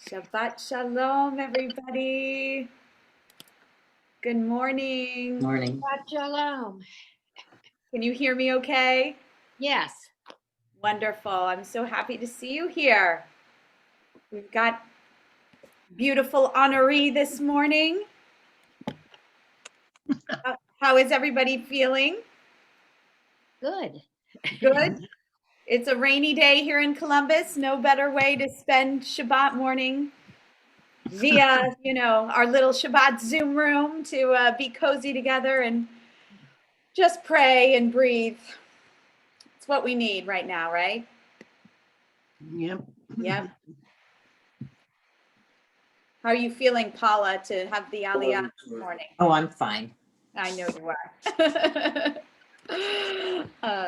Shabbat shalom, everybody. Good morning. Morning. Shabbat shalom. Can you hear me okay? Yes. Wonderful. I'm so happy to see you here. We've got beautiful honoree this morning. How is everybody feeling? Good. Good. It's a rainy day here in Columbus. No better way to spend Shabbat morning via, our little Shabbat Zoom room to be cozy together and just pray and breathe. It's what we need right now, right? Yep. Yep. How are you feeling, Paula, to have the Aliyah this morning? Oh, I'm fine. I know you are.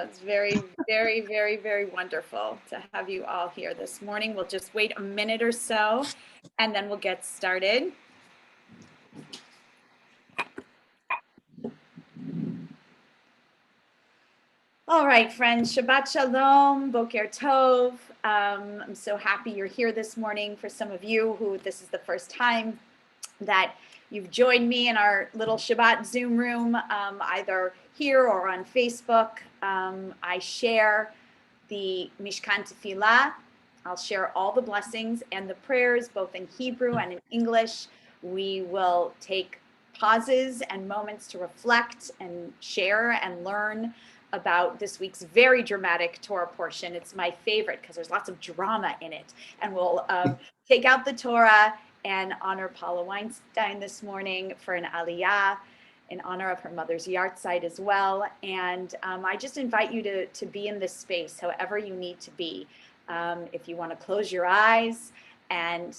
It's very, very, very, very wonderful to have you all here this morning. We'll just wait a minute or so, and then we'll get started. All right, friends, Shabbat Shalom, Boker Tov. I'm so happy you're here this morning. For some of you who this is the first time that you've joined me in our little Shabbat Zoom room, either here or on Facebook. I share the Mishkan Tefillah. I'll share all the blessings and the prayers, both in Hebrew and in English. We will take pauses and moments to reflect and share and learn about this week's very dramatic Torah portion. It's my favorite because there's lots of drama in it. And we'll take out the Torah and honor Paula Weinstein this morning for an Aliyah in honor of her mother's yahrzeit as well. And I just invite you to be in this space, however you need to be. If you want to close your eyes and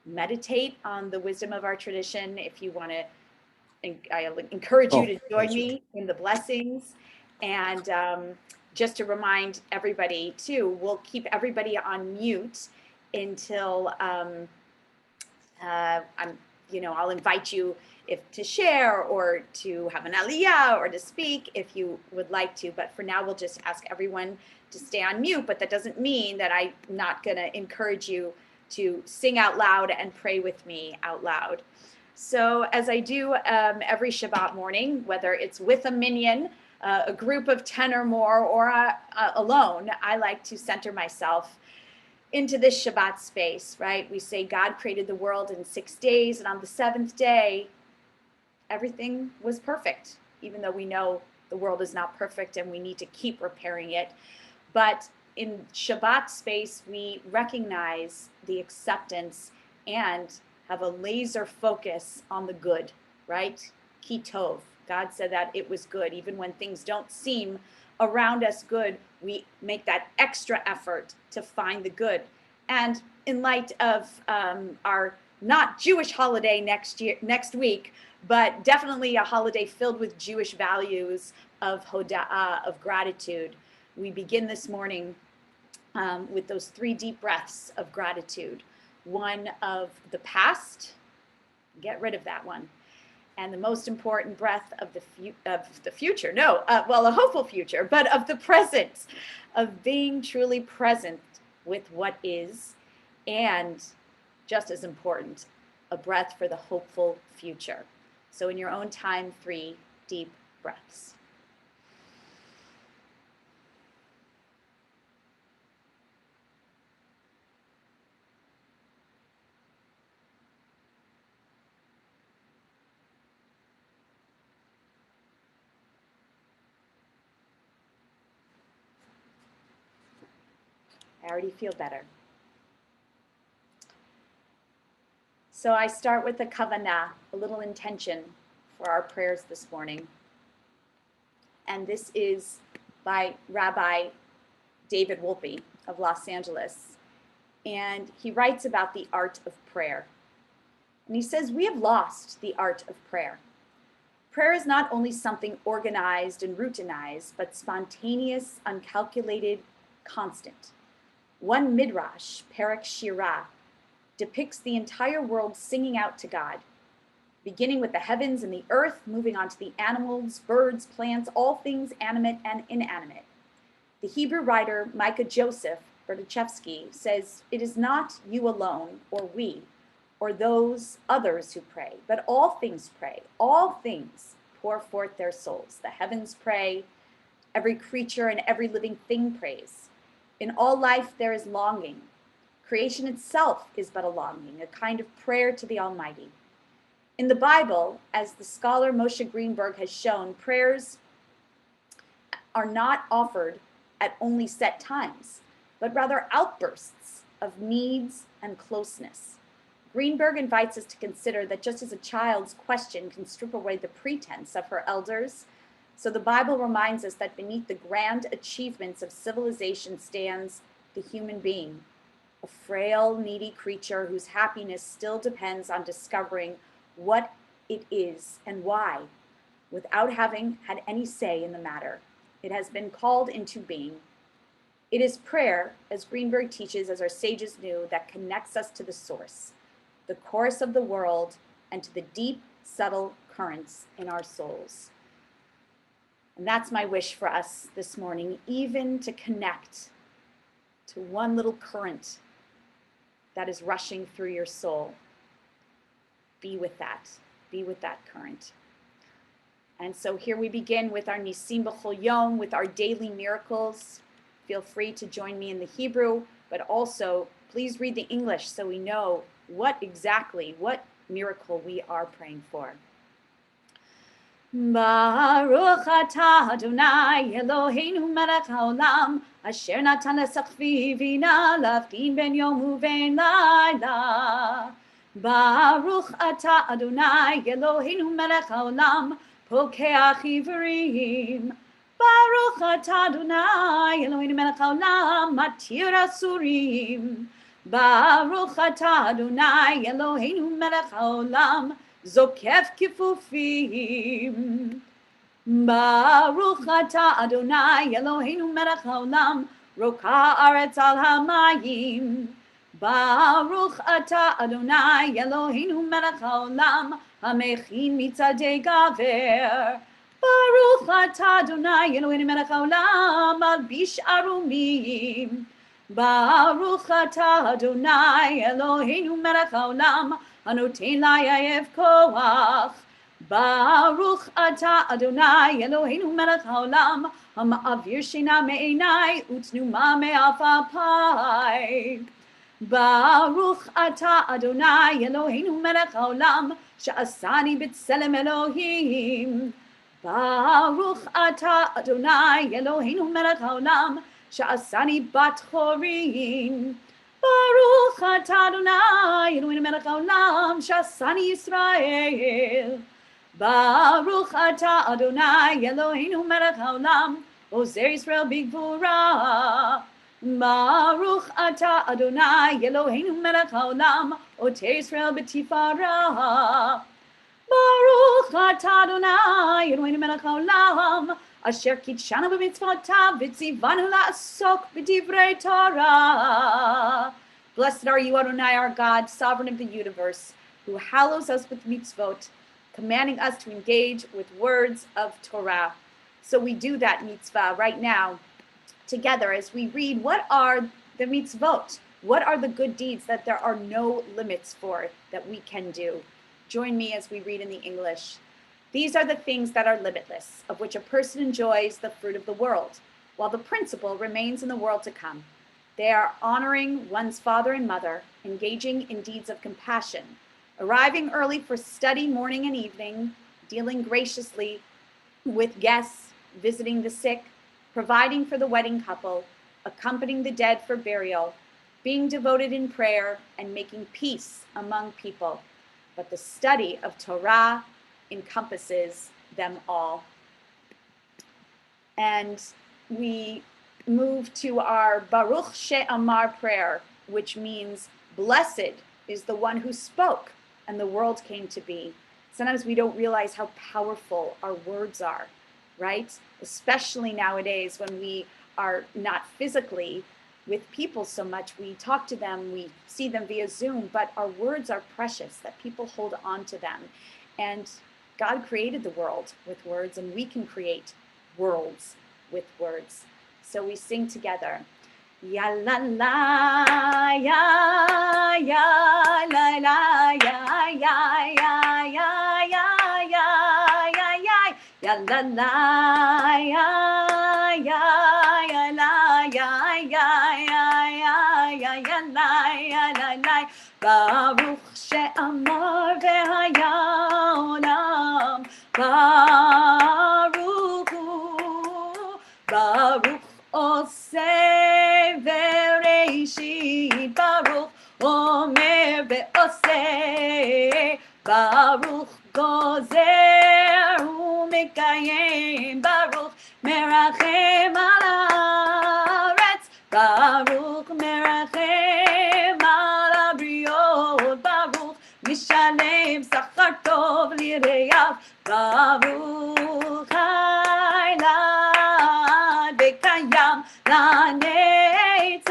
meditate on the wisdom of our tradition, if you want to, I encourage you to join me in the blessings. And just to remind everybody too, we'll keep everybody on mute until I'll invite you to share or to have an aliyah or to speak if you would like to. But for now, we'll just ask everyone to stay on mute. But that doesn't mean that I'm not going to encourage you to sing out loud and pray with me out loud. So as I do every Shabbat morning, whether it's with a minyan, a group of 10 or more, or alone, I like to center myself into this Shabbat space, right? We say God created the world in 6 days, and on the seventh day, everything was perfect, even though we know the world is not perfect and we need to keep repairing it. But in Shabbat space, we recognize the acceptance and have a laser focus on the good, right? Ki tov. God said that it was good. Even when things don't seem around us good, we make that extra effort to find the good. And in light of our not Jewish holiday next week, but definitely a holiday filled with Jewish values of hoda'ah, of gratitude, we begin this morning with those 3 deep breaths of gratitude. One of the past, get rid of that one. And the most important breath of the future, a hopeful future, but of the present, of being truly present with what is, and just as important, a breath for the hopeful future. So in your own time, 3 deep breaths. I already feel better. So I start with a kavanah, a little intention for our prayers this morning. And this is by Rabbi David Wolpe of Los Angeles. And he writes about the art of prayer. And he says, we have lost the art of prayer. Prayer is not only something organized and routinized, but spontaneous, uncalculated, constant. One midrash, Perek Shirah, depicts the entire world singing out to God, beginning with the heavens and the earth, moving on to the animals, birds, plants, all things animate and inanimate. The Hebrew writer Micah Joseph Berdichevsky says, "It is not you alone or we or those others who pray, but all things pray. All things pour forth their souls. The heavens pray, every creature and every living thing prays. In all life there is longing. Creation itself is but a longing, a kind of prayer to the Almighty. In the Bible, as the scholar Moshe Greenberg has shown, prayers are not offered at only set times, but rather outbursts of needs and closeness. Greenberg invites us to consider that just as a child's question can strip away the pretense of her elders, so the Bible reminds us that beneath the grand achievements of civilization stands the human being, a frail, needy creature whose happiness still depends on discovering what it is and why, without having had any say in the matter. It has been called into being. It is prayer, as Greenberg teaches, as our sages knew, that connects us to the source, the course of the world, and to the deep, subtle currents in our souls. And that's my wish for us this morning, even to connect to one little current that is rushing through your soul. Be with that current. And so here we begin with our Nisim B'chol Yom, with our daily miracles. Feel free to join me in the Hebrew, but also please read the English so we know what miracle we are praying for. Baruch atah Adonai Eloheinu melech haolam asher natan lesachvi vina lavkin ben yom uven laila. Baruch atah Adonai Eloheinu melech haolam pokeach ivrim. Baruch atah Adonai Eloheinu melech haolam matir asurim. Baruch atah Adonai Eloheinu melech haolam zokef kifufim. Baruch atah Adonai Eloheinu melech haolam roka aretz al hamayim. Baruch atah Adonai Eloheinu melech haolam hamechin mitzadei gaver. Baruch atah Adonai Eloheinu melech haolam albish arumim. Baruch atah Adonai Eloheinu melech haolam anoten layayev koach. Baruch atah Adonai Eloheinu melech haolam hama'avir shina me'enai utnuma me'afapai. Baruch atah Adonai Eloheinu melech haolam sha'asani b'tselem Elohim. Baruch atah Adonai Eloheinu melech haolam sha'asani bat chorin. Baruch atah Adonai Eloheinu melech haolam sha'asani Yisrael. Baruch atah Adonai Eloheinu melech haolam ozer Yisrael b'gvura. Baruch atah Adonai Eloheinu melech haolam oter Yisrael b'tifara. Baruch atah Adonai Eloheinu melech haolam asher kitshanu b'mitzvotav v'tzivanu la'asok b'divrei Torah. Blessed are you, Adonai, our God, sovereign of the universe, who hallows us with mitzvot, commanding us to engage with words of Torah. So we do that mitzvah right now together as we read what are the mitzvot, what are the good deeds that there are no limits for that we can do. Join me as we read in the English. These are the things that are limitless, of which a person enjoys the fruit of the world, while the principle remains in the world to come. They are honoring one's father and mother, engaging in deeds of compassion, arriving early for study morning and evening, dealing graciously with guests, visiting the sick, providing for the wedding couple, accompanying the dead for burial, being devoted in prayer, and making peace among people. But the study of Torah encompasses them all. And we move to our Baruch She'amar prayer, which means blessed is the one who spoke and the world came to be. Sometimes we don't realize how powerful our words are, right? Especially nowadays when we are not physically with people so much. We talk to them, we see them via Zoom, but our words are precious, that people hold on to them. And God created the world with words, and we can create worlds with words. So we sing together. Ya la la, ya ya la la, ya ya ya ya ya ya ya ya ya la la, ya ya ya la, ya ya ya ya ya ya la, ya la la. Baruch she'amar ve'haya olam, Baruch hu, Baruch Oseh ve'reishit, Baruch Omer ve'oseh, Baruch Gozer u'mekayem, Baruch merachem al haaretz, Baruch merachem al habriot, Baruch mishalem sachar tov lireyav, Baruch Hailad Bekayam Lanetzach,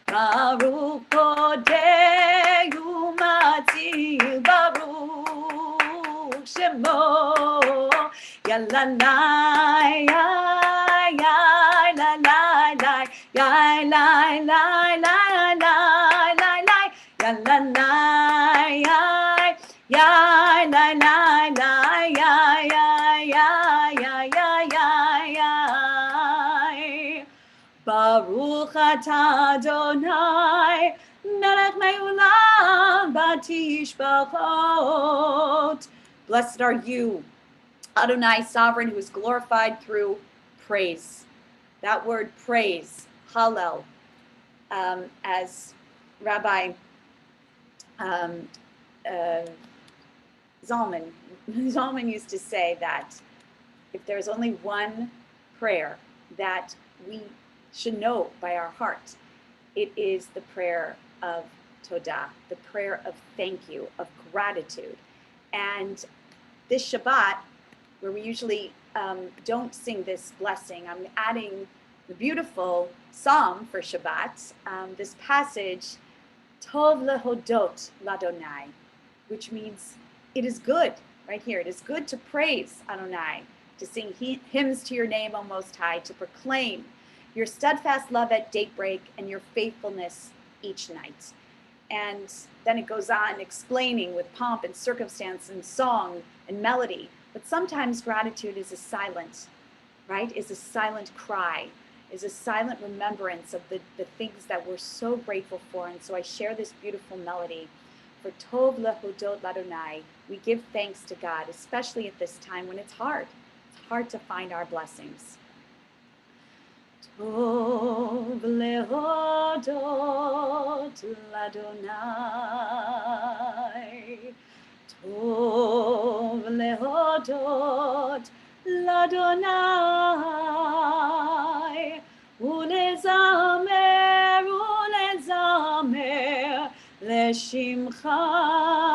Baruch Kodei Umatzil, Baruch Shemo, Yalalai, Yai, Yai, Lai, Lai, Lai, Yai, Lai, Lai, Lai, Lai, Lai, Lai, Yalalai, Yai, Yai, Lai, Lai, Lai, Yai, Yai, Yai, Yai, Yai, Yai, Yai. Baruch atah Adonai, melech me'olam batishbachot. Blessed are you, Adonai, sovereign, who is glorified through praise. That word praise, hallel, as Rabbi um, uh, Zalman used to say that if there's only one prayer that we should know by our heart, it is the prayer of Todah, the prayer of thank you, of gratitude. And this Shabbat, where we usually don't sing this blessing, I'm adding the beautiful psalm for Shabbat, this passage, Tov lehodot ladonai, which means it is good, right here. It is good to praise Adonai, to sing hymns to your name, O Most High, to proclaim your steadfast love at daybreak and your faithfulness each night. And then it goes on explaining with pomp and circumstance and song and melody. But sometimes gratitude is a silent, right? Is a silent cry, is a silent remembrance of the things that we're so grateful for. And so I share this beautiful melody. For Tov lehodot ladonai, we give thanks to God, especially at this time when it's hard. It's hard to find our blessings. Tov lehodot ladonai, Tov lehodot ladonai, ulezamer לשמך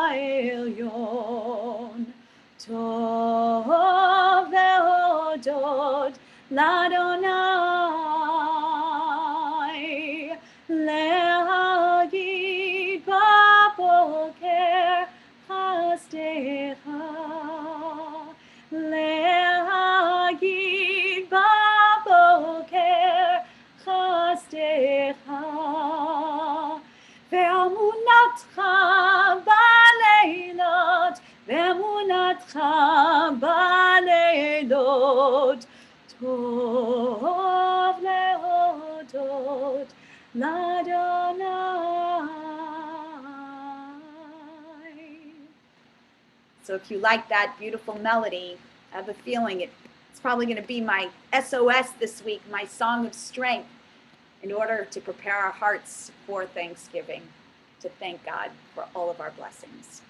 עליון, טוב להודות לאדוני, להגיד בבוקר חסדך, להגיד בבוקר חסדך, ואמונתך בלילות, ואמונתך בלילות, טוב להודות לאדוני. So if you like that beautiful melody, I have a feeling it's probably going to be my SOS this week, my song of strength, in order to prepare our hearts for Thanksgiving, to thank God for all of our blessings.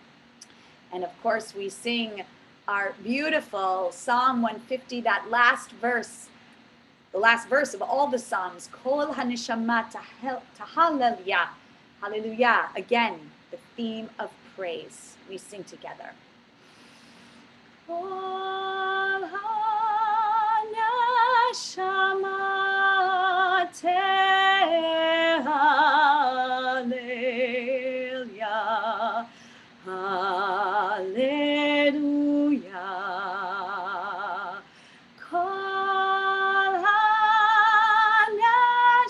And of course, we sing our beautiful Psalm 150, that last verse, the last verse of all the Psalms, Kol HaNeshama Tahallelujah, hallelujah. Again, the theme of praise. We sing together. Kol HaNeshama Tehallelujah, hallelujah. Kol HaNeshama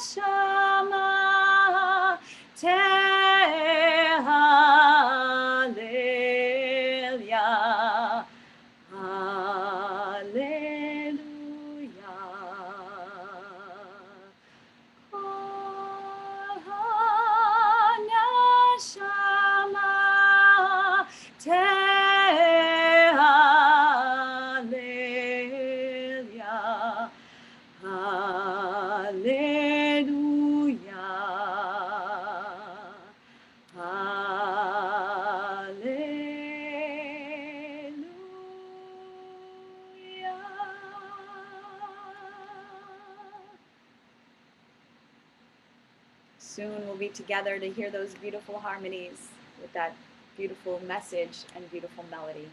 Soon we'll be together to hear those beautiful harmonies with that beautiful message and beautiful melody.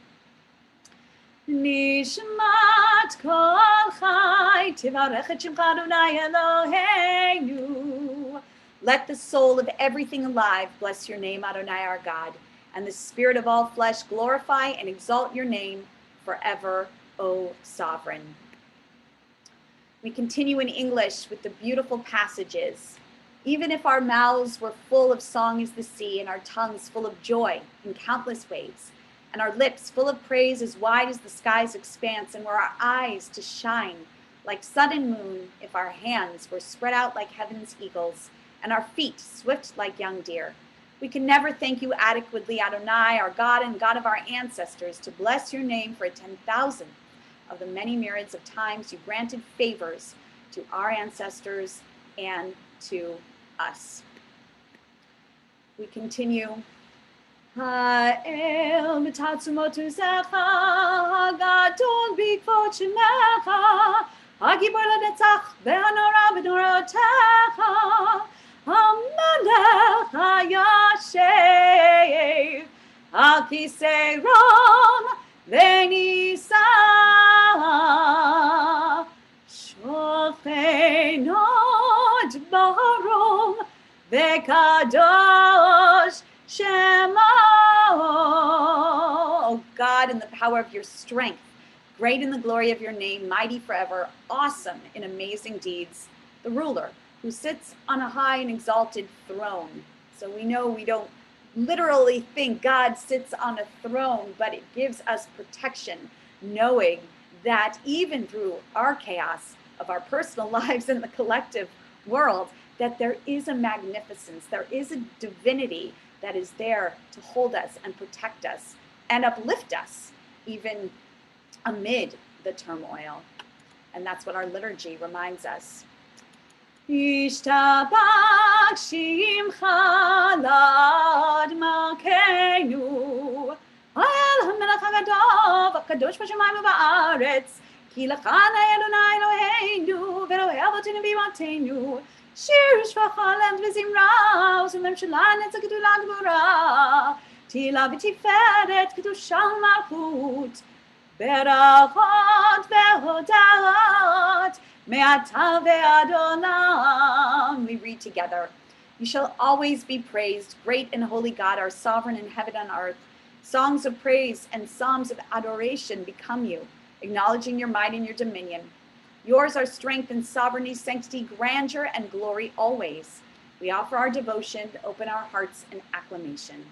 Nishmat kol chai tivarech et shemcha Adonai Eloheinu. Let the soul of everything alive bless your name, Adonai our God, and the spirit of all flesh glorify and exalt your name forever, O Sovereign. We continue in English with the beautiful passages. Even if our mouths were full of song as the sea, and our tongues full of joy in countless ways, and our lips full of praise as wide as the sky's expanse, and were our eyes to shine like sun and moon, if our hands were spread out like heaven's eagles, and our feet swift like young deer, we can never thank you adequately, Adonai, our God and God of our ancestors, to bless your name for a 10,000th of the many myriads of times you granted favors to our ancestors and to us. We continue. Ha'el b'tatzumot uzecha, ha'gadol b'kvot shemecha, ha'gibor l'netzach v'hanora b'norotecha, ha'melech ha'yashev, ha'kisei rom v'nisa, shochenot barom v'kadosh Shema. Oh God, in the power of your strength, great in the glory of your name, mighty forever, awesome in amazing deeds, the ruler who sits on a high and exalted throne. So we know we don't literally think God sits on a throne, but it gives us protection, knowing that even through our chaos of our personal lives and the collective world, that there is a magnificence, there is a divinity that is there to hold us and protect us and uplift us even amid the turmoil. And that's what our liturgy reminds us. Yishtabach shimcha l'admakenu, ha'el ha'melech ha'gadol v'kadosh b'shamayim u'ba'aretz, ki l'chana Adonai Eloheinu v'Elohei avotenu b'imotenu, shir shvacha lem v'zimra u'sulem shalan et z'gedula gvura, tila v'tiferet kedusha u'malchut, berachot ve'hodot me'ata ve'adolam. We read together. You shall always be praised, great and holy God, our sovereign in heaven and earth. Songs of praise and psalms of adoration become you, acknowledging your might and your dominion. Yours are strength and sovereignty, sanctity, grandeur, and glory always. We offer our devotion to open our hearts in acclamation.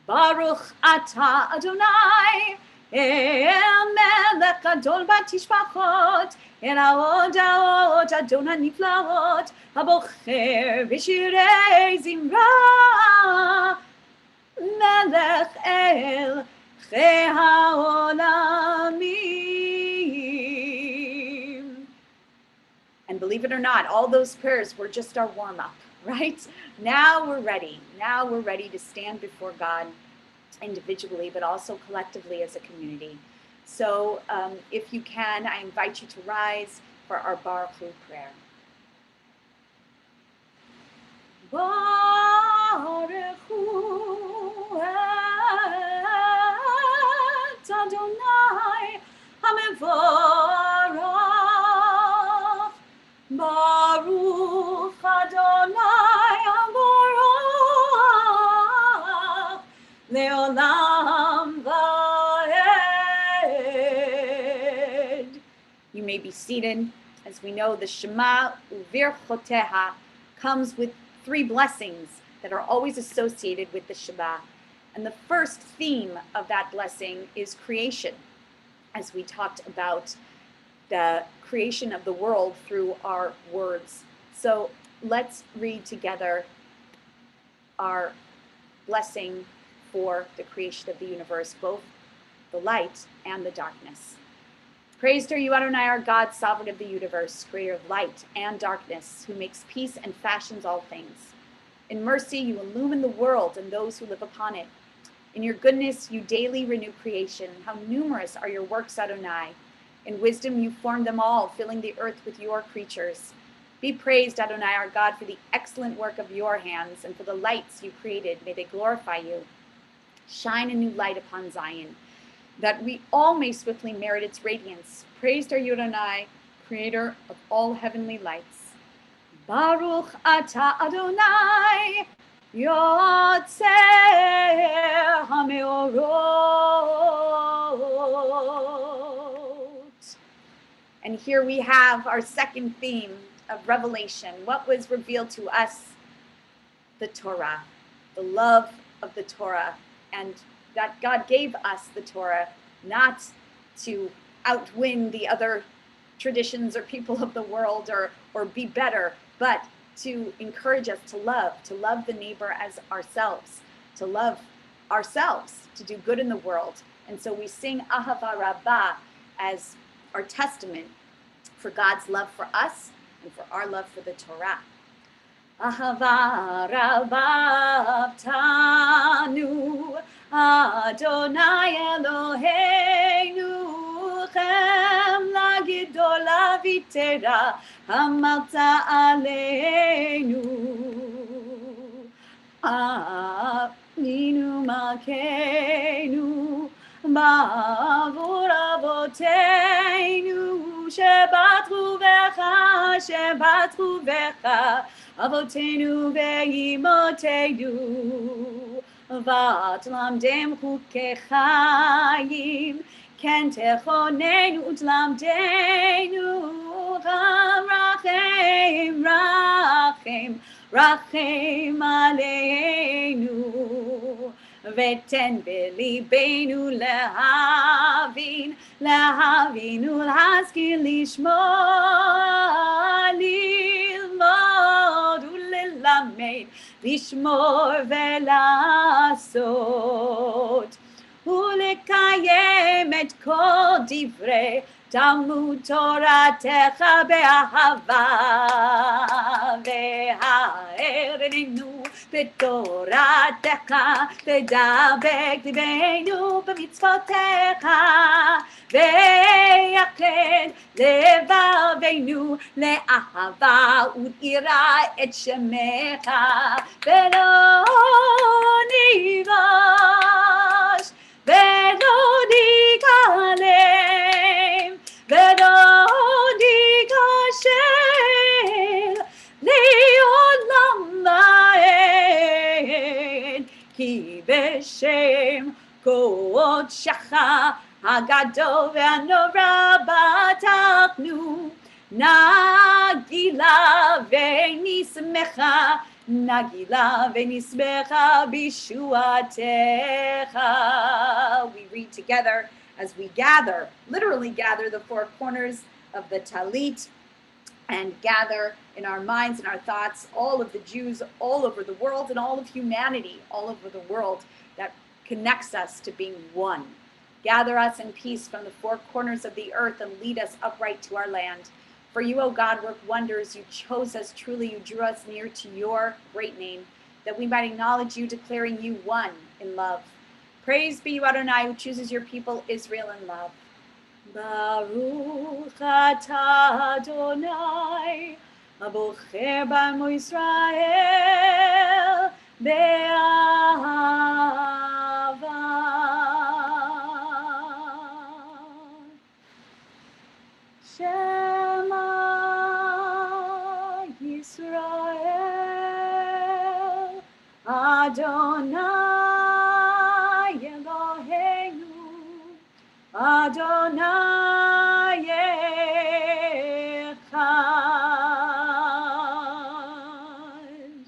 Baruch atah Adonai, melech gadol batishpachot, el haodot Adon haniflaot, habocher b'shirei zimra, melech el chei haolamim. And believe it or not, all those prayers were just our warm-up, right? Now we're ready. Now we're ready to stand before God individually, but also collectively as a community. So if you can, I invite you to rise for our Baruch Hu prayer. Baruch Hu et Adonai HaMevorach, Baruch Adonai HaMevorach, Leolam Vaed. You may be seated. As we know, the Shema Uvirchoteha comes with 3 blessings that are always associated with the Shema. And the first theme of that blessing is creation, as we talked about the creation of the world through our words. So let's read together our blessing for the creation of the universe, both the light and the darkness. Praised are you, Adonai, our God, sovereign of the universe, creator of light and darkness, who makes peace and fashions all things. In mercy, you illumine the world and those who live upon it. In your goodness, you daily renew creation. How numerous are your works, Adonai. In wisdom, you formed them all, filling the earth with your creatures. Be praised, Adonai, our God, for the excellent work of your hands and for the lights you created. May they glorify you. Shine a new light upon Zion, that we all may swiftly merit its radiance. Praised are you, Adonai, creator of all heavenly lights. Baruch atah Adonai, Yotzer HaMeorot. And here we have our second theme of Revelation. What was revealed to us? The Torah, the love of the Torah, and that God gave us the Torah not to outwin the other traditions or people of the world or be better, but to encourage us to love the neighbor as ourselves, to love ourselves, to do good in the world. And so we sing Ahava Rabbah as our testament for God's love for us and for our love for the Torah. Ahava Rabbah Tanu Adonai Eloheinu Chemla Gedola Vitera Hamalta Aleinu Avinu Malkeinu Bavur Avoteinu Shebatru Becha Avotenu ve'imotenu v'atlamdem chukei chayim Cantor chonenu utlamdenu rachem aleinu v'ten belibeinu lehavinu l'haskil lishmor ללמד, לשמור ולעשות, ולקיים את כל דברי תלמוד תורתך באהבה, והערנו בתורתך, ודבק ליבנו במצוותיך, ויחד לבבינו לאהבה וליראה את שמך, ולא ניבש ולא ניכלם ולא ניכשל לעולם ועד, כי בשם קודשך הגדול והנורא בטחנו, נגילה ונשמחה בישועתך. We read together as we gather, literally gather the four corners of the talit and gather in our minds and our thoughts all of the Jews all over the world and all of humanity all over the world that connects us to being one. Gather us in peace from the four corners of the earth and lead us upright to our land. For you, O God, work wonders. You chose us truly. You drew us near to your great name, that we might acknowledge you, declaring you one in love. Praise be you, Adonai, who chooses your people, Israel, in love. Baruch atah Adonai, abocher b'amo Yisrael, be'ahava. Shema Yisrael, Adonai Eloheinu, Adonai Echad.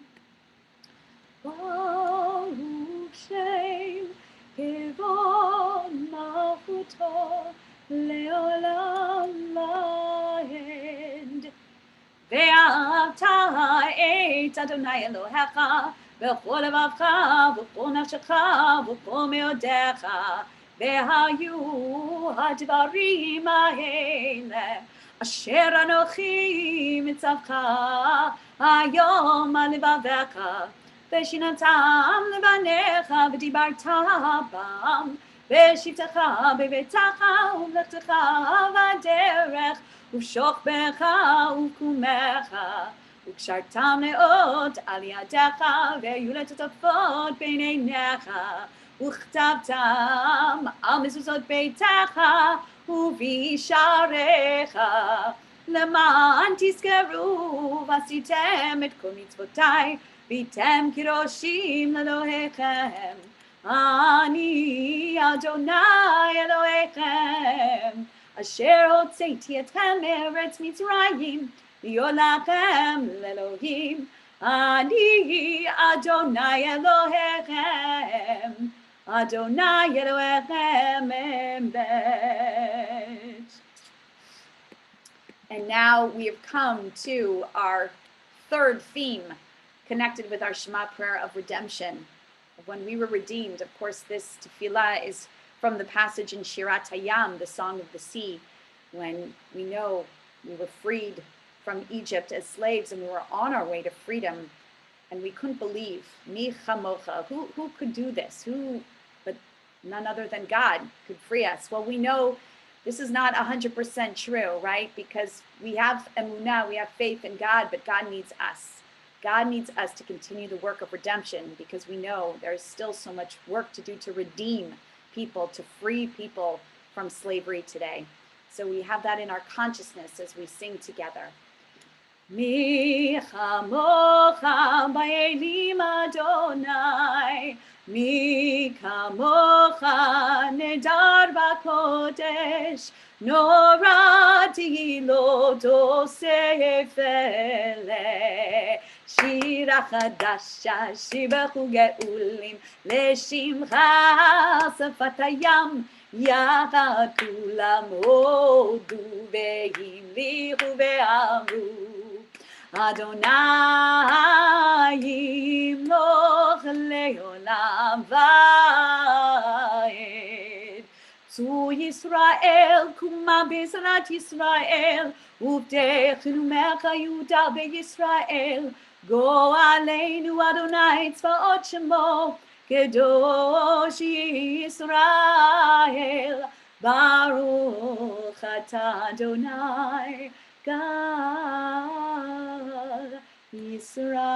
Baruch Shem Kevod Malchuto Leolam Laed. ואהבת את אדוני אלוהיך בכל לבבך ובכל נפשך ובכל מאודיך, והיו הדברים האלה אשר אנוכי מצווך היום על לבביך, ושיננתם לבניך ודיברת בם בשבתך בביתך ובלכתך בדרך ובשוכבך ובקומך, וקשרתם לאות על ידיך, והיו לטוטפות בין עיניך, וכתבתם על מזוזות ביתך ובישעריך, למען תזכרו ועשיתם את כל מצוותיי, והייתם כראשים לאלוהיכם. אני אדוני אלוהיכם, אשר הוצאתי אתכם מארץ מצרים, להיות לכם לאלוהים. אני אדוני אלוהיכם, אדוני אלוהיכם אמת. And now we have come to our third theme connected with our Shema prayer of redemption. When we were redeemed, of course, this tefillah is from the passage in Shirat Hayam, the Song of the Sea, when we know we were freed from Egypt as slaves and we were on our way to freedom, and we couldn't believe, Mi chamocha, who could do this? Who, but none other than God could free us. Well, we know this is not 100% true, right? Because we have emunah, we have faith in God, but God needs us. God needs us to continue the work of redemption, because we know there's still so much work to do to redeem people, to free people from slavery today. So we have that in our consciousness as we sing together. Mi chamocha ba'elim Adonai, mi kamocha nedar b'kodesh, norati lo tosefele. שירה חדשה, שיבחו גאולים, לשמחה שפת הים, יחד כולם הודו והמליכו ואמרו, אדוני ימלוך לעולם ועד. צאו ישראל, קומה בעזרת ישראל, ובדחנו מלך יהודה בישראל, גואלנו אדוני צבאות שמו, קדוש ישראל, ברוך אתה אדוני, גאל ישראל.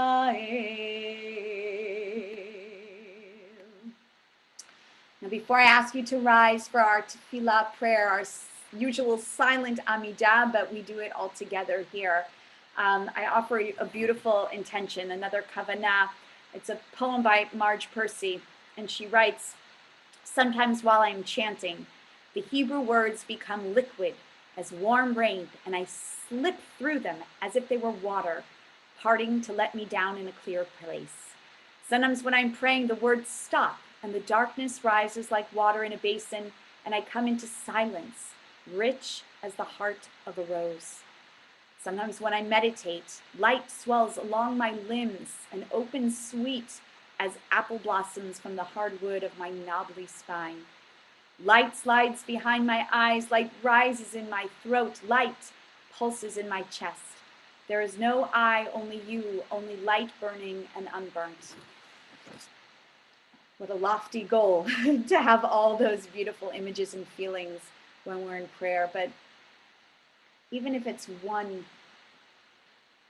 Now, before I ask you to rise for our tefillah prayer, our usual silent Amidah, but we do it all together here, I offer you a beautiful intention, another kavanah. It's a poem by Marge Percy, and she writes, sometimes while I'm chanting, the Hebrew words become liquid as warm rain, and I slip through them as if they were water, parting to let me down in a clear place. Sometimes when I'm praying, the words stop, and the darkness rises like water in a basin, and I come into silence, rich as the heart of a rose. Sometimes when I meditate, light swells along my limbs and opens sweet as apple blossoms from the hard wood of my knobbly spine. Light slides behind my eyes, light rises in my throat, light pulses in my chest. There is no I, only you, only light burning and unburnt. What a lofty goal to have all those beautiful images and feelings when we're in prayer. But even if it's one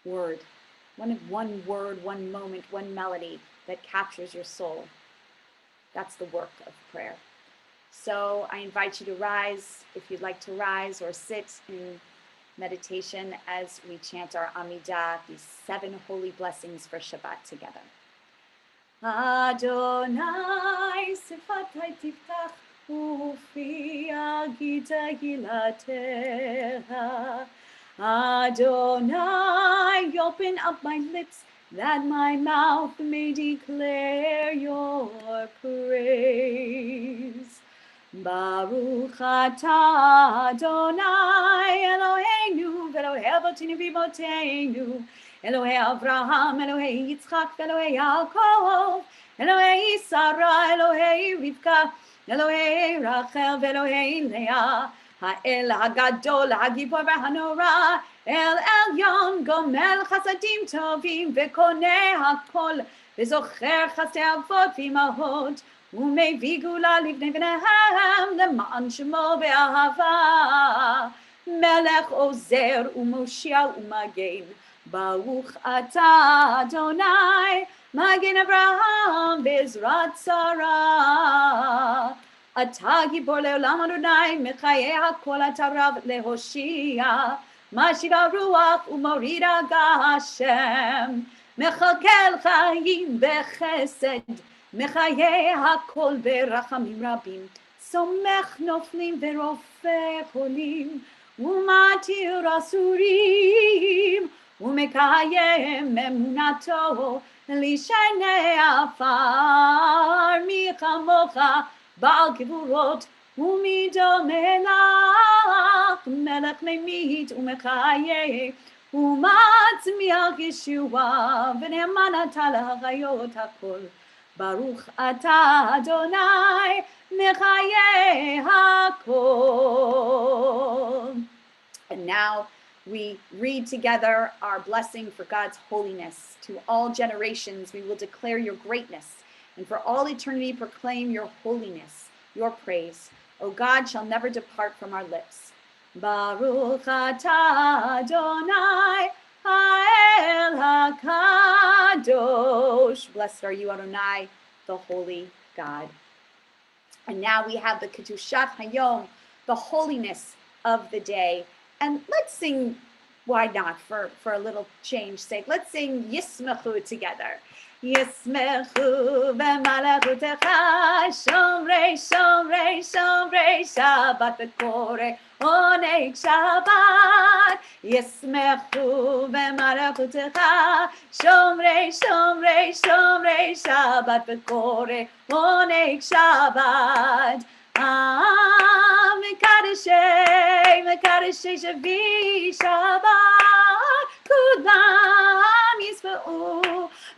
word, one moment, one melody that captures your soul, that's the work of prayer. So I invite you to rise if you'd like to rise, or sit in meditation as we chant our Amidah, these 7 holy blessings for Shabbat together. Adonai sifatai tiftach ufi agita hilatecha. Adonai, open up my lips that my mouth may declare your praise. Baruch atah Adonai Eloheinu v'Elohei avotinu v'imotenu, Elohei Avraham, Elohei Yitzchak, Elohei Yaakov, Elohei Sarah, Elohei Rivka, Elohei Rachel, Elohei Leah, Ha'el Hagadol, Hagibor v'Hanora, El Elyon, Gomel Chasadim Tovim, V'Koneh Hakol, V'Zocher Chasdei Avot v'Imahot, ומביא גאולה לבני בניהם למען שמו באהבה, מלך עוזר ומושיע ומגן, ברוך אתה אדוני, מגן אברהם בעזרת שרה. אתה גיבור לעולם אדוני, מחיי הכל אתה רב להושיע, משיב הרוח ומוריד הגשם, מכלכל חיים בחסד, מחיי הכל ברחמים רבים, סומך נופלים ורופא חולים, ומתיר אסורים, ומקיים אמונתו לשני עפר. מי כמוך בעל גבורות ומי דומה לך, מלך ממית ומחיה ומצמיח ישועה, ונאמן אתה להחיות הכל. ברוך אתה אדוני מחיי הכל. And now we read together our blessing for God's holiness. To all generations we will declare your greatness, and for all eternity proclaim your holiness. Your praise, O God, shall never depart from our lips. Baruch atah Adonai Ha'el HaKadosh. Blessed are you, Adonai, the holy God. And now we have the Kedushat Hayom, the holiness of the day. And let's sing, why not, for a little change sake, let's sing Yismechu together. Yismechu b'malachutecha, shomrei, shomrei, shomrei, Shabbat v'koreh, oneg Shabbat. Yismechu b'malachutecha, shomrei, shomrei, shomrei, Shabbat v'koreh, oneg Shabbat. Mekadeshei, Mekadeshei Shavi Shabbat, Kulam Yisma'u,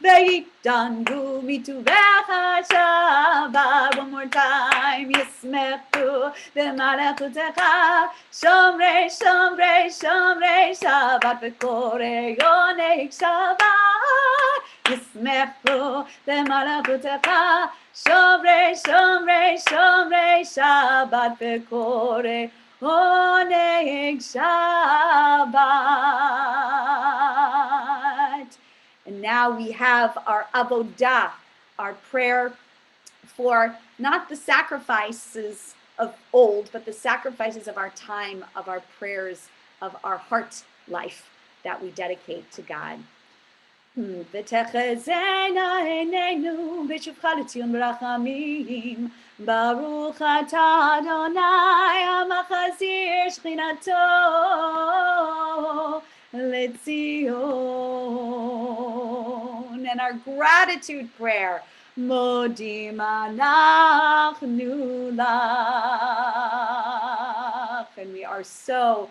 Ve'yitangu mituvecha Shabbat. One more time, Yismechu b'malachutecha, Shomrei, Shomrei, Shomrei, Shabbat v'koreh, oneg Shabbat. Yismechu b'malachutecha, Shomrei, Shomrei, Shomrei, Shabbat v'koreh, oneg Shabbat. And now we have our avodah, our prayer for not the sacrifices of old, but the sacrifices of our time, of our prayers, of our heart life that we dedicate to God. ותחזינה עינינו בשובך לציון ברחמים, ברוך אתה אדוני המחזיר שכינתו לציון. And our gratitude prayer, modim anachnu lach. And we are so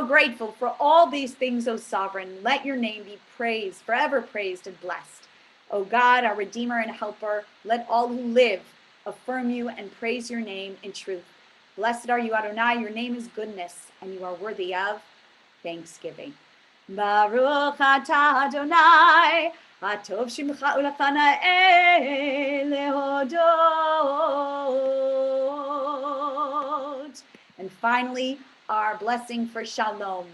grateful for all these things, O Sovereign. Let your name be praised, forever praised and blessed. O God, our Redeemer and Helper, let all who live affirm you and praise your name in truth. Blessed are you, Adonai, your name is goodness, and you are worthy of thanksgiving. Baruch atah Adonai, atov shimcha ulefanae lehodot. And finally, our blessing for shalom.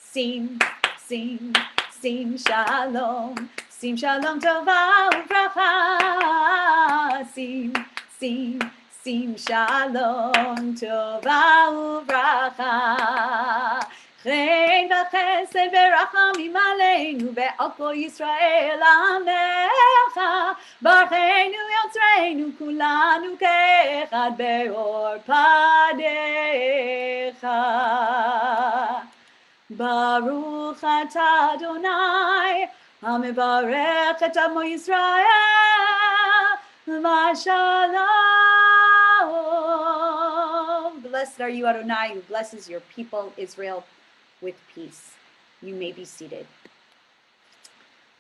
Sim, sim, sim shalom. Sim shalom tova uvracha. Sim, sim, sim shalom tova uvracha. Chen v'chesed v'rachamim aleinu ve'al kol Yisrael amecha. Barchenu yotzreinu kulanu ke'echad be'or padecha. Baruch atah Adonai hamevarech et amo Yisrael v'shalom. Blessed are you, Adonai, who blesses your people Israel with peace. You may be seated.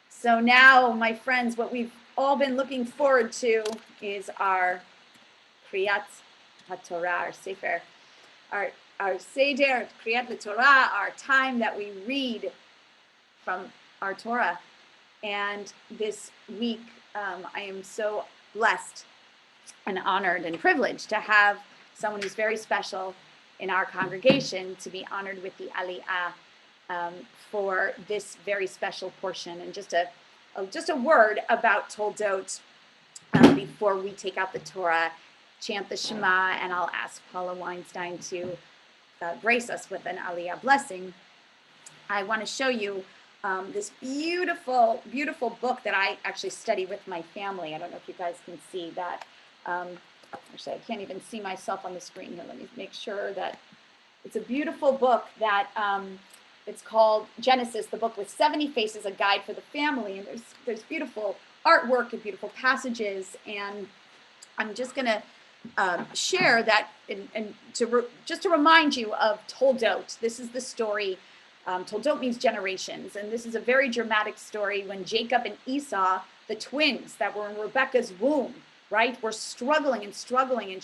So now, my friends, what we've all been looking forward to is our Kriyat HaTorah, our Sefer, our Seder, Kriyat HaTorah, our time that we read from our Torah. And this week, I am so blessed and honored and privileged to have someone who's very special in our congregation to be honored with the Aliyah for this very special portion. And just a word about Toldot before we take out the Torah, chant the Shema, and I'll ask Paula Weinstein to grace us with an Aliyah blessing. I want to show you this beautiful, beautiful book that I actually study with my family. I don't know if you guys can see that. Actually, I can't even see myself on the screen here. Let me make sure that it's a beautiful book that it's called Genesis, the book with 70 faces, a guide for the family. And there's beautiful artwork and beautiful passages. And I'm just going to share that and just to remind you of Toldot. This is the story. Toldot means generations, and this is a very dramatic story when Jacob and Esau, the twins that were in Rebekah's womb, right, were struggling, and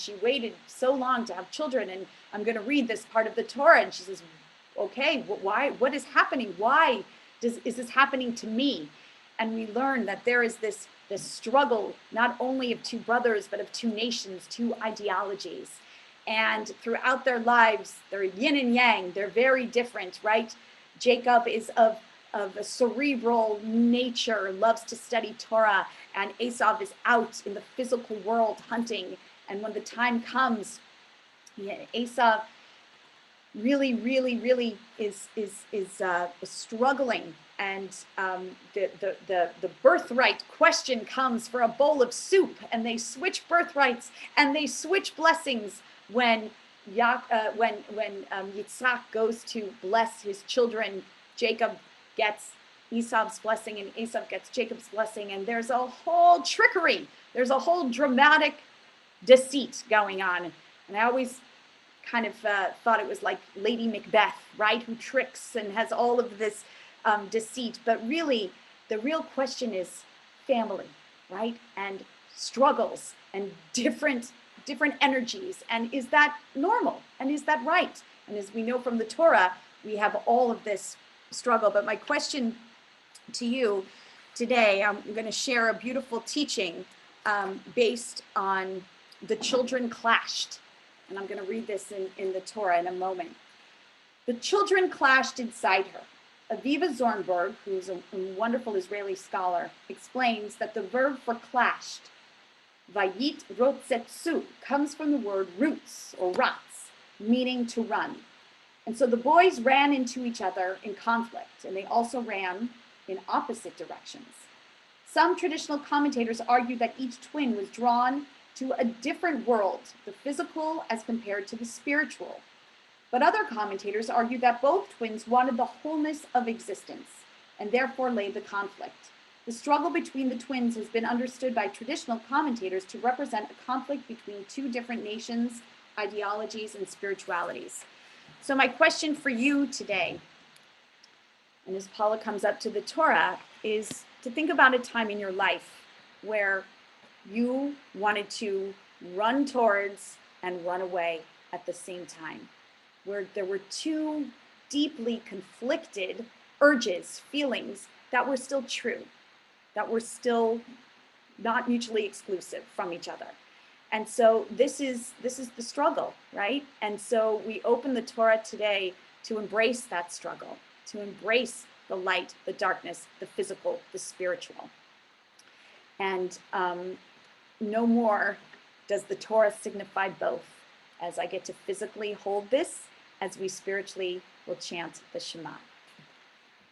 she waited so long to have children. And I'm going to read this part of the Torah, and she says, okay, why? What is happening? Why is this happening to me? And we learn that there is this struggle, not only of two brothers, but of two nations, two ideologies. And throughout their lives, they're yin and yang. They're very different, right? Jacob is of a cerebral nature, loves to study Torah, and Esau is out in the physical world hunting. And when the time comes, Esau really is struggling. And the birthright question comes for a bowl of soup, and they switch birthrights and they switch blessings when Yitzhak goes to bless his children. Jacob gets Esau's blessing and Esau gets Jacob's blessing, and there's a whole trickery. There's a whole dramatic deceit going on. And I always kind of thought it was like Lady Macbeth, right, who tricks and has all of this deceit. But really, the real question is family, right, and struggles and different energies. And is that normal? And is that right? And as we know from the Torah, we have all of this struggle. But my question to you today, I'm going to share a beautiful teaching based on the children clashed. And I'm going to read this in the Torah in a moment. The children clashed inside her. Aviva Zornberg, who's a wonderful Israeli scholar, explains that the verb for clashed, vayit rotzetsu, comes from the word roots or rats, meaning to run. And so the boys ran into each other in conflict, and they also ran in opposite directions. Some traditional commentators argue that each twin was drawn to a different world, the physical as compared to the spiritual. But other commentators argue that both twins wanted the wholeness of existence, and therefore laid the conflict. The struggle between the twins has been understood by traditional commentators to represent a conflict between two different nations, ideologies, and spiritualities. So my question for you today, and as Paula comes up to the Torah, is to think about a time in your life where you wanted to run towards and run away at the same time, where there were two deeply conflicted urges, feelings that were still true, that were still not mutually exclusive from each other. And so this is the struggle, right? And so we open the Torah today to embrace that struggle, to embrace the light, the darkness, the physical, the spiritual. And no more does the Torah signify both, as I get to physically hold this, as we spiritually will chant the Shema.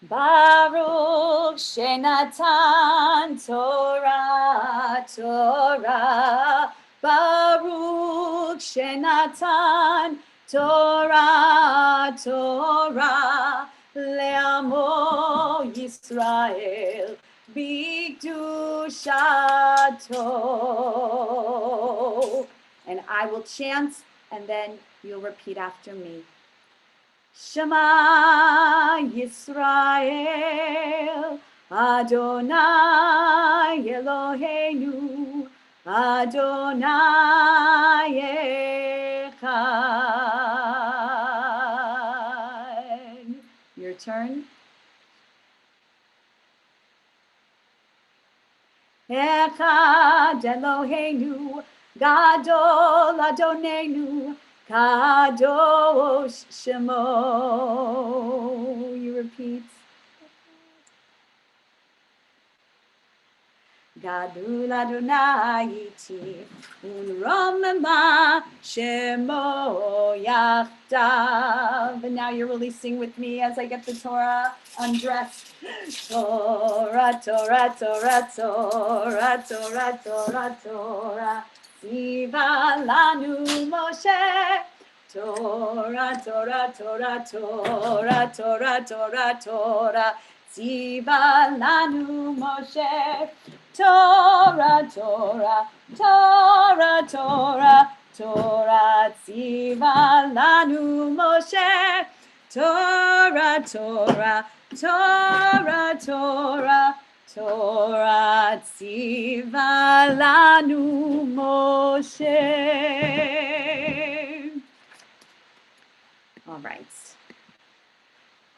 Baruch Shenatan Torah, Torah. Baruch Shenatan Torah, Torah. Le'amo Yisrael B'kedushato. And I will chant, and then you'll repeat after me. Shema Yisrael, Adonai Eloheinu, Adonai Echad. Your turn. Echad Eloheinu, Gadol Adonenu, Kadosh Shemo. You repeat. Gadol Adonai iti ulromema shemo yachdav. And now you're releasing with me as I get the Torah undressed. Torah, Torah, Torah, Torah, Torah, Torah, Torah. Tziva lanu Moshe. Torah, Torah, Torah, Torah, Torah, Torah, Torah. Tziva lanu Moshe. Torah, Torah, Torah, Torah, Torah, tziva lanu Moshe. Torah, Torah, Torah, Torah, Torah, tziva lanu Moshe. All right.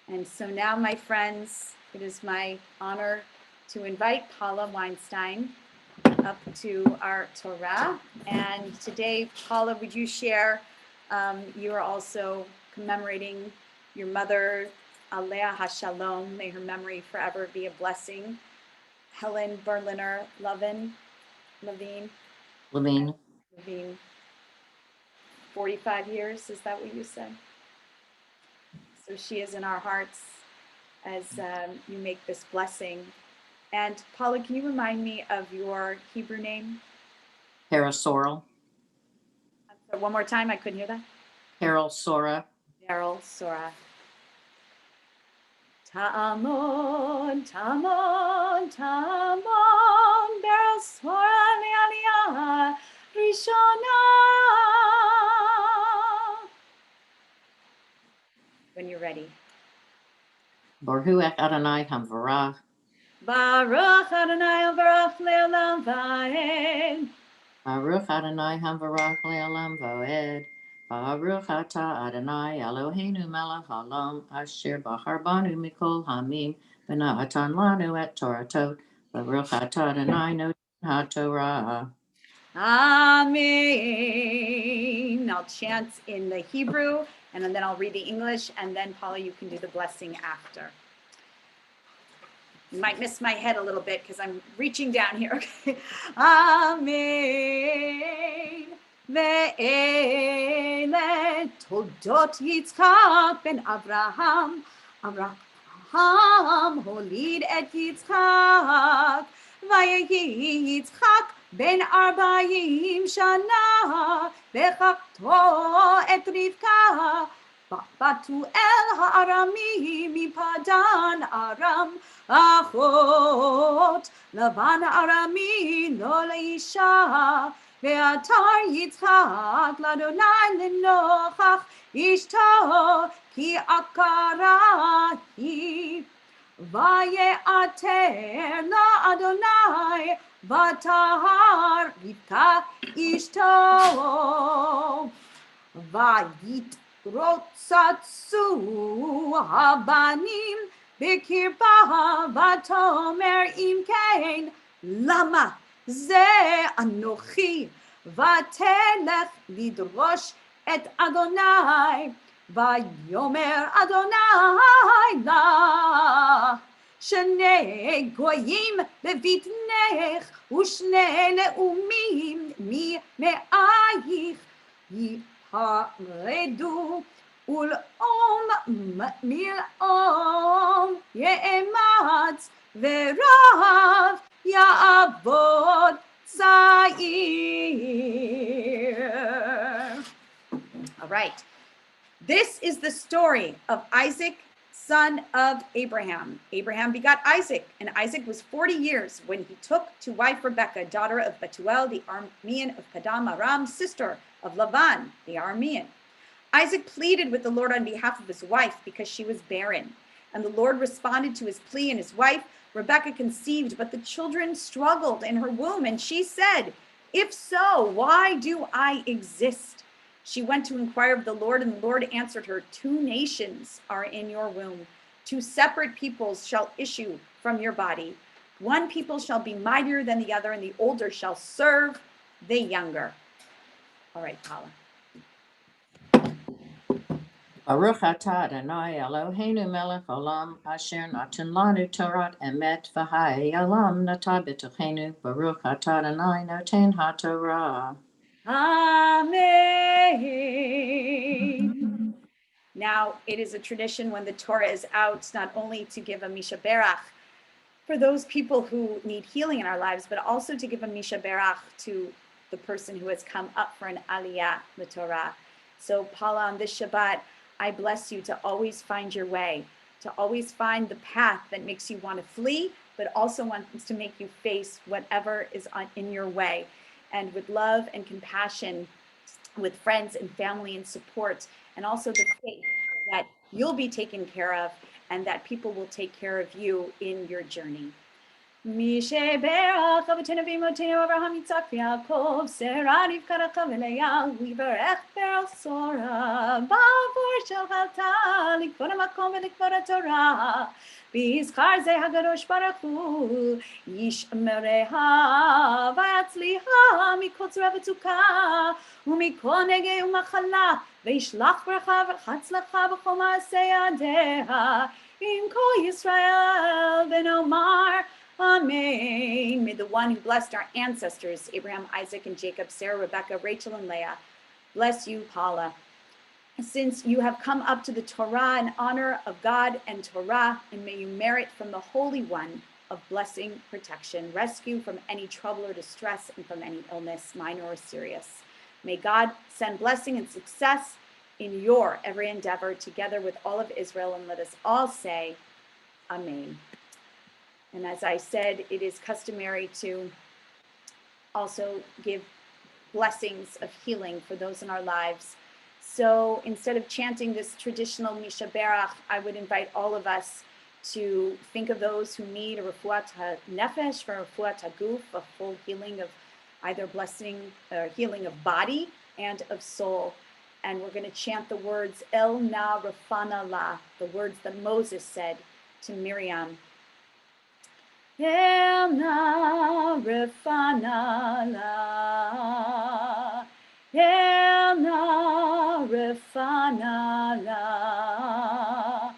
And so now, my friends, it is my honor to invite Paula Weinstein up to our Torah. And today, Paula, would you share, you are also commemorating your mother, Alea HaShalom, may her memory forever be a blessing, Helen Berliner Levine, 45 years, is that what you said? So she is in our hearts as you make this blessing. And Paula, can you remind me of your Hebrew name? Parasorel. One more time, I couldn't hear that. Carol Sora. Daryl Sora. Ta'amon, Ta'amon, Ta'amon, Daryl Sora le'aliyah rishona. When you're ready. Baruch Adonai Hamvarach. Baruch Adonai Baruch le'olam va'ed. Baruch Adonai Hamvarach le'olam va'ed. Baruch atah Adonai Eloheinu melech haolam asher bahar banu mikol hamim v'natan lanu et Toratot. Baruch atah Adonai noten haTorah. Amen. I'll chant in the Hebrew and then I'll read the English, and then Paula, you can do the blessing after. You might miss my head a little bit because I'm reaching down here. Okay. Amen. Ve'ele toldot Yitzchak ben Avraham. Avraham holid et Yitzchak. Vayehi Yitzchak ben 40 shana. Vechakto et Rivka. Batuel ha'arami mipadan aram. Achot Lavan arami lo leisha. Ve'atar Yitzchak l'Adonai lenochach ishto ki akara hi. Vaye'ater la'Adonai v'tahar Rivka ishto. Vayitrotzatsu habanim b'kirba v'tomer im kein lama ze anochi v'telech lidrosh et Adonai v'yomer Adonai la shnei goyim bevitnech u'shnei leumim mi me'ayich yiharedu ul'om mil'om ye'ematz v'rav ya'avod za'ir. All right. This is the story of Isaac, son of Abraham. Abraham begot Isaac, and Isaac was 40 years when he took to wife Rebekah, daughter of Bethuel, the Aramean of Paddan Aram, sister of Laban, the Aramean. Isaac pleaded with the Lord on behalf of his wife because she was barren. And the Lord responded to his plea, and his wife, Rebekah, conceived, but the children struggled in her womb. And she said, "If so, why do I exist?" She went to inquire of the Lord, and the Lord answered her, "2 nations are in your womb. 2 separate peoples shall issue from your body. One people shall be mightier than the other, and the older shall serve the younger." All right, Paula. Baruch atah Adonai Eloheinu melech olam asher natan lanu Torat emet v'hai olam natah b'tochenu. Baruch atah Adonai noten haTorah. Amen. Now, it is a tradition when the Torah is out, not only to give a Misha Berach for those people who need healing in our lives, but also to give a Misha Berach to the person who has come up for an Aliyah, the Torah. So, Paula, on this Shabbat, I bless you to always find your way, to always find the path that makes you want to flee, but also wants to make you face whatever is in your way. And with love and compassion, with friends and family and support, and also the faith that you'll be taken care of and that people will take care of you in your journey. מי שברך אבותינו ואמותינו אברהם יצחק ויעקב שרה רבקה רחל ולאה הוא יברך ברסורה בעבור שלך לכבוד המקום ולכבוד התורה ויזכר זה הקדוש ברוך הוא ישמריה ויצליחה מכל צרה וצוקה ומכל נגע ומחלה וישלח ברכה והצלחה בכל מעשה ידיה עם כל ישראל ונאמר Amen. May the one who blessed our ancestors, Abraham, Isaac, and Jacob, Sarah, Rebecca, Rachel, and Leah, bless you, Paula. Since you have come up to the Torah in honor of God and Torah, and may you merit from the Holy One of blessing, protection, rescue from any trouble or distress, and from any illness, minor or serious. May God send blessing and success in your every endeavor together with all of Israel, and let us all say, Amen. And as I said, it is customary to also give blessings of healing for those in our lives. So instead of chanting this traditional Misha Berach, I would invite all of us to think of those who need a refuat nefesh for refuat haguf, a full healing of either blessing or healing of body and of soul. And we're going to chant the words El Na Rafana La, the words that Moses said to Miriam. El na refana la, El na refana la,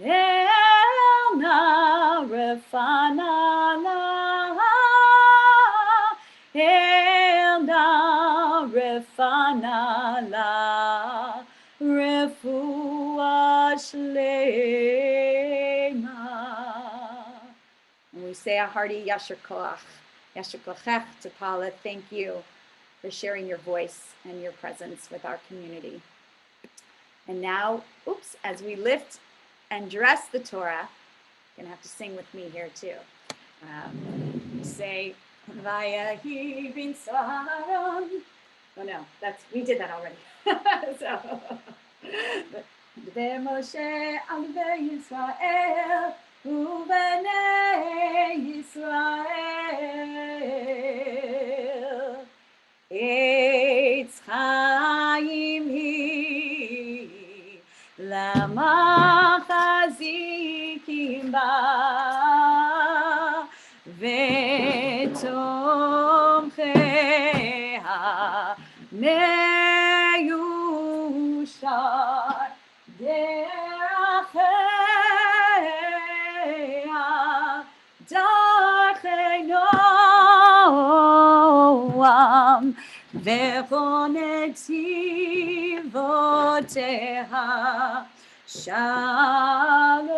El na refana la, El na refana la, refuah shlema. And we say a hearty Yasher Koach, Yasher Kochech to Paula. Thank you for sharing your voice and your presence with our community. And now, as we lift and dress the Torah, you're going to have to sing with me here too. Say, Vayahi bin Saharon. Oh no, we did that already. So, Dver Moshe al Yisrael. ובני ישראל עץ חיים היא למחזיקים בה ותומכיה מיושר דרכיה דרכי נועם וכל נתיבותיה שלום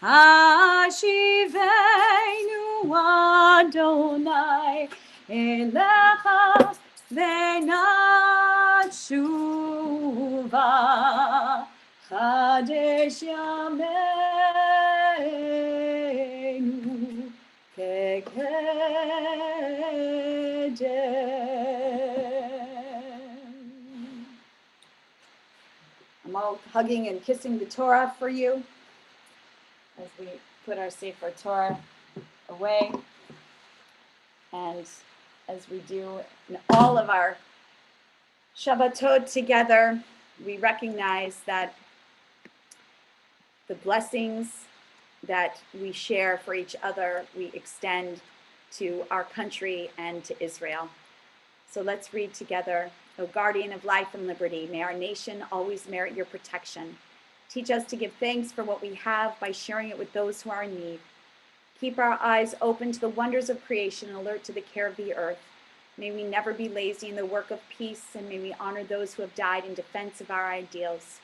השיבנו אדוני אליך ונשובה חדש ימינו כקדם. I'm all hugging and kissing the Torah for you as we put our Sefer Torah away. And as we do in all of our Shabbatot together, we recognize that the blessings that we share for each other, we extend to our country and to Israel. So let's read together O guardian of life and liberty, may our nation always merit your protection. Teach us to give thanks for what we have by sharing it with those who are in need. Keep our eyes open to the wonders of creation and alert to the care of the earth. May we never be lazy in the work of peace, and may we honor those who have died in defense of our ideals.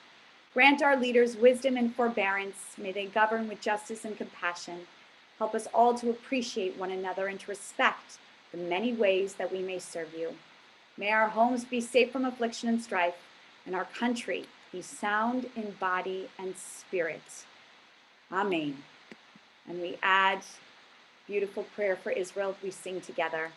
Grant our leaders wisdom and forbearance. May they govern with justice and compassion. Help us all to appreciate one another and to respect the many ways that we may serve you. May our homes be safe from affliction and strife, and our country be sound in body and spirit. Amen. And we add beautiful prayer for Israel. We sing together.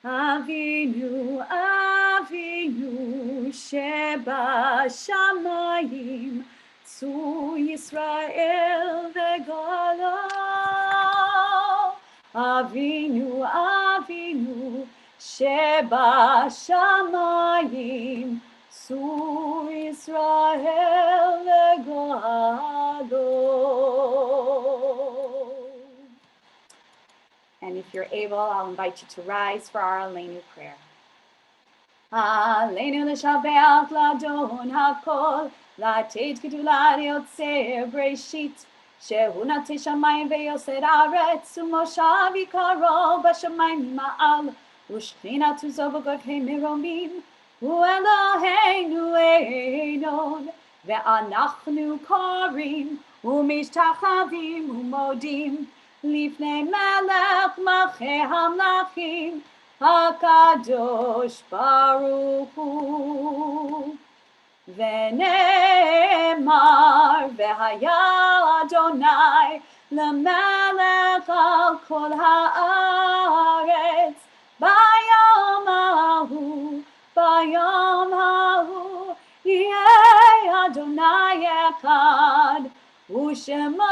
Avinu, Avinu, Sheba Shamayim, Tzu Yisrael v'Galo. Avinu, Avinu, Sheba Shamayim, Tzu Yisrael v'Galo. And if you're able, I'll invite you to rise for our Aleinu prayer. Aleinu l'shabeach l'adon hakol, l'ateit gedula liotzer breshit, shehu natei shamayim ve'yoser aretz, u'moshav yikaro b'shamayim ma'al, u'shchinatu zo b'gavhei meromim, u'Eloheinu einon, ve'anachnu korim, u'mishtachavim u'modim, לפני מלך מלכי המלכים, הקדוש ברוך הוא. ונאמר, והיה אדוני למלך על כל הארץ, ביום ההוא, יהיה אדוני אחד, ושמו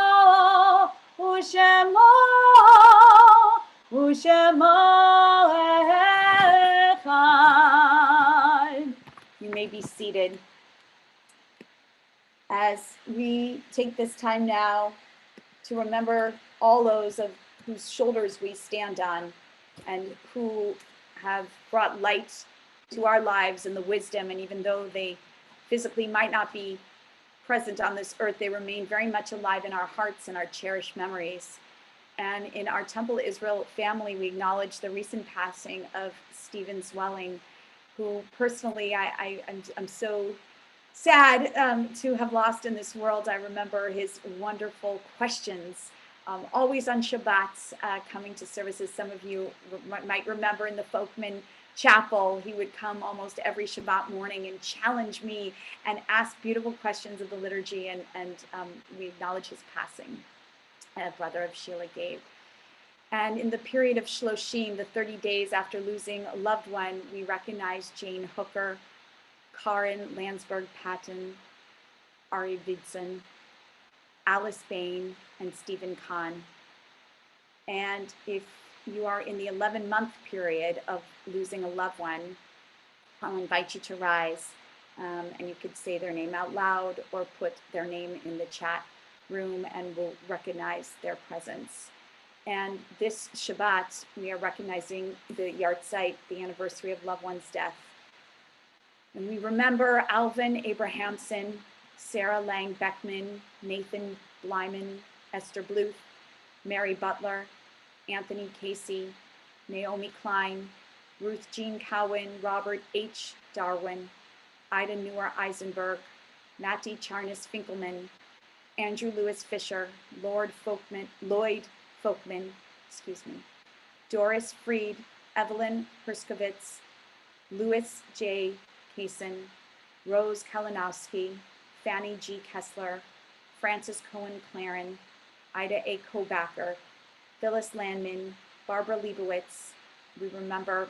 echad. You may be seated. As we take this time now to remember all those of whose shoulders we stand on and who have brought light to our lives and the wisdom, and even though they physically might not be present on this earth, they remain very much alive in our hearts and our cherished memories. And in our Temple Israel family, we acknowledge the recent passing of Stephen Zwelling, who personally I'm so sad to have lost in this world. I remember his wonderful questions, always on Shabbat, coming to services. Some of you might remember in the Folkman Chapel, he would come almost every Shabbat morning and challenge me and ask beautiful questions of the liturgy, and we acknowledge his passing, a brother of Sheila Gabe. And in the period of Shloshim, the 30 days after losing a loved one, we recognize Jane Hooker, Karen Landsberg-Patton, Ari Vidson, Alice Bain, and Stephen Kahn. And if you are in the 11-month period of losing a loved one, I'll invite you to rise, and you could say their name out loud or put their name in the chat room, and we'll recognize their presence. And this Shabbat, we are recognizing the Yartzeit, the anniversary of loved one's death. And we remember Alvin Abrahamson, Sarah Lang Beckman, Nathan Blyman, Esther Bluth, Mary Butler, Anthony Casey, Naomi Klein, Ruth Jean Cowan, Robert H. Darwin, Ida Newer Eisenberg, Matty Charnas Finkelman, Andrew Lewis Fisher, Lloyd Folkman, Doris Freed, Evelyn Herskovitz, Louis J. Kaysen, Rose Kalinowski, Fanny G. Kessler, Francis Cohen Claren, Ida A. Kobacker, Phyllis Landman, Barbara Leibowitz. We remember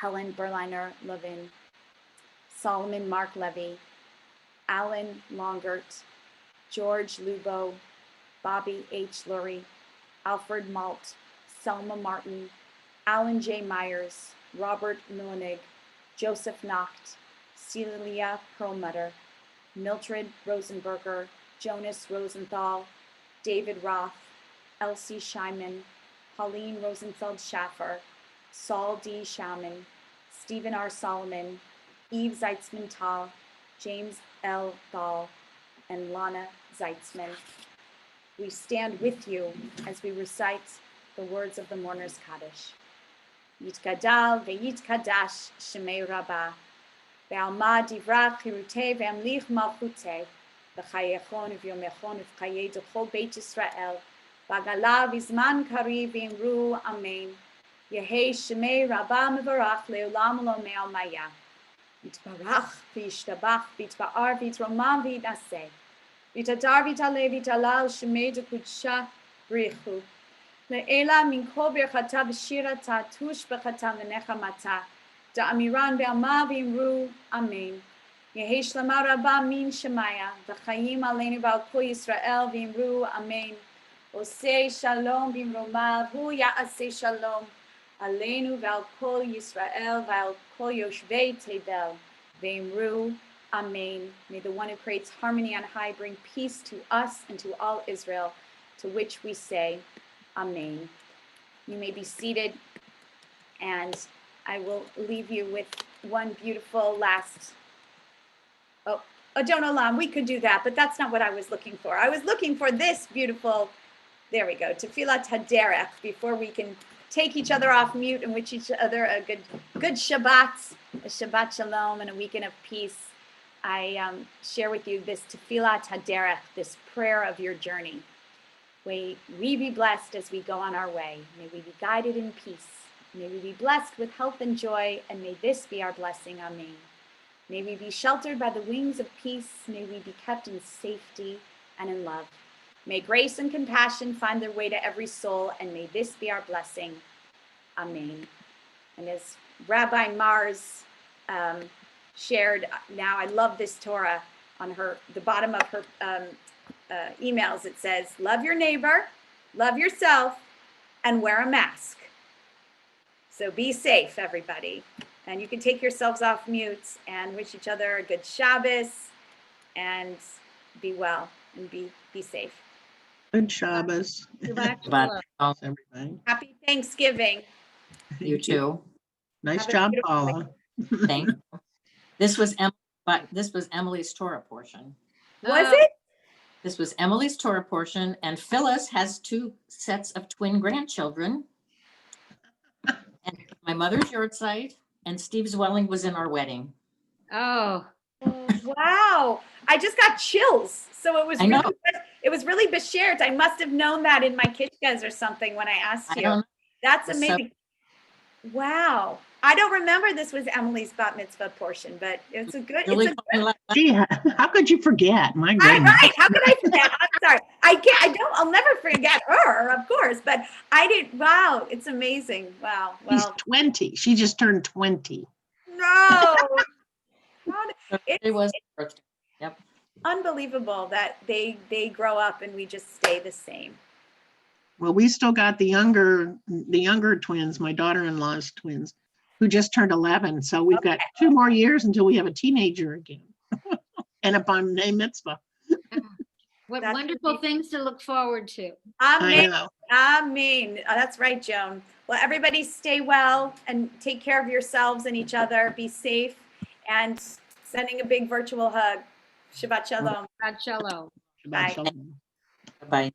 Helen Berliner Levin, Solomon Mark Levy, Alan Longert, George Lubo, Bobby H. Lurie, Alfred Malt, Selma Martin, Alan J. Myers, Robert Millinig, Joseph Nacht, Celia Perlmutter, Mildred Rosenberger, Jonas Rosenthal, David Roth, Elsie Scheinman, Pauline Rosenfeld Schaffer, Saul D. Schauman, Stephen R. Solomon, Eve Zeitzman-Tal, James L. Thal, and Lana Zeitzman. We stand with you as we recite the words of the Mourner's Kaddish. Yitgadal ve'yitkadash shemei Rabbah, ve'alma divra chirutei ve'amlich malchutei, v'chayechon v'yomechon v'chayei d'chol Beit Yisrael, v'agala v'zman kariv v'imru amen. Yehei shemei Rabbah mevarach le'olam lo me'almaya. Yitbarach v'yishtabach v'yitba'ar v'yitromam v'yitnaseh. V'yitadar v'yitaleh v'yitalal shemei d'kudsha b'richu. Le'ela min kol birchata v'shirata tush b'chata v'nechamata. Da'amiran be'alma v'imru amen. Yehei shlama rabba min shemaya. V'chayim aleinu v'al kol Yisrael v'imru amen. Osei shalom v'imromav hu ya'aseh shalom. Aleinu v'al kol Yisrael v'al kol yoshvei tevel v'imru amen. May the one who creates harmony on high bring peace to us and to all Israel, to which we say amen. You may be seated, and I will leave you with one beautiful last. Adon Olam, we could do that, but that's not what I was looking for. I was looking for this beautiful, there we go, Tefillat Haderech, before we can take each other off mute and wish each other a good Shabbat, a Shabbat Shalom, and a weekend of peace. I share with you this Tefillat Haderech, this prayer of your journey. May we be blessed as we go on our way. May we be guided in peace. May we be blessed with health and joy, and may this be our blessing. Amen. May we be sheltered by the wings of peace. May we be kept in safety and in love. May grace and compassion find their way to every soul, and may this be our blessing. Amen. And as Rabbi Mars shared, now I love this Torah on the bottom of her emails. It says, love your neighbor, love yourself, and wear a mask. So be safe, everybody. And you can take yourselves off mute and wish each other a good Shabbos, and be well and be safe. Good Shabbos. Shabbat But shalom. Everybody. Happy Thanksgiving. you too. Nice Have a job, beautiful Paula. Thank you. This was Emily's Torah portion. Was Oh, it? This was Emily's Torah portion, and Phyllis has 2 sets of twin grandchildren. And my mother's yahrzeit, and Steve Zwelling was in our wedding. Oh, Wow. I just got chills. So it was I know. really beshared. I must have known that in my kitchkas or something when I asked I you. don't know. That's It's so- amazing. Wow. I don't remember this was Emily's bat mitzvah portion, but it's a good, Julie it's a told me last night. Gee, how could you forget? My goodness. right. How could I forget? I'm sorry. I'll never forget her, of course, but I didn't. Wow. It's amazing. Wow. She's Well, 20. She just turned 20. no. It was her birthday. Yep. Unbelievable that they grow up and we just stay the same. Well, we still got the younger twins, my daughter-in-law's twins, who just turned 11. So we've got 2 more years until we have a teenager again. And a bar mitzvah. what That's wonderful amazing. things to look forward to. I Amen. know. Amen. Oh, that's right, Joan. Well, everybody stay well and take care of yourselves and each other. Be safe, and sending a big virtual hug. Shabbat shalom. Shabbat shalom. Shabbat Bye. shalom. Bye.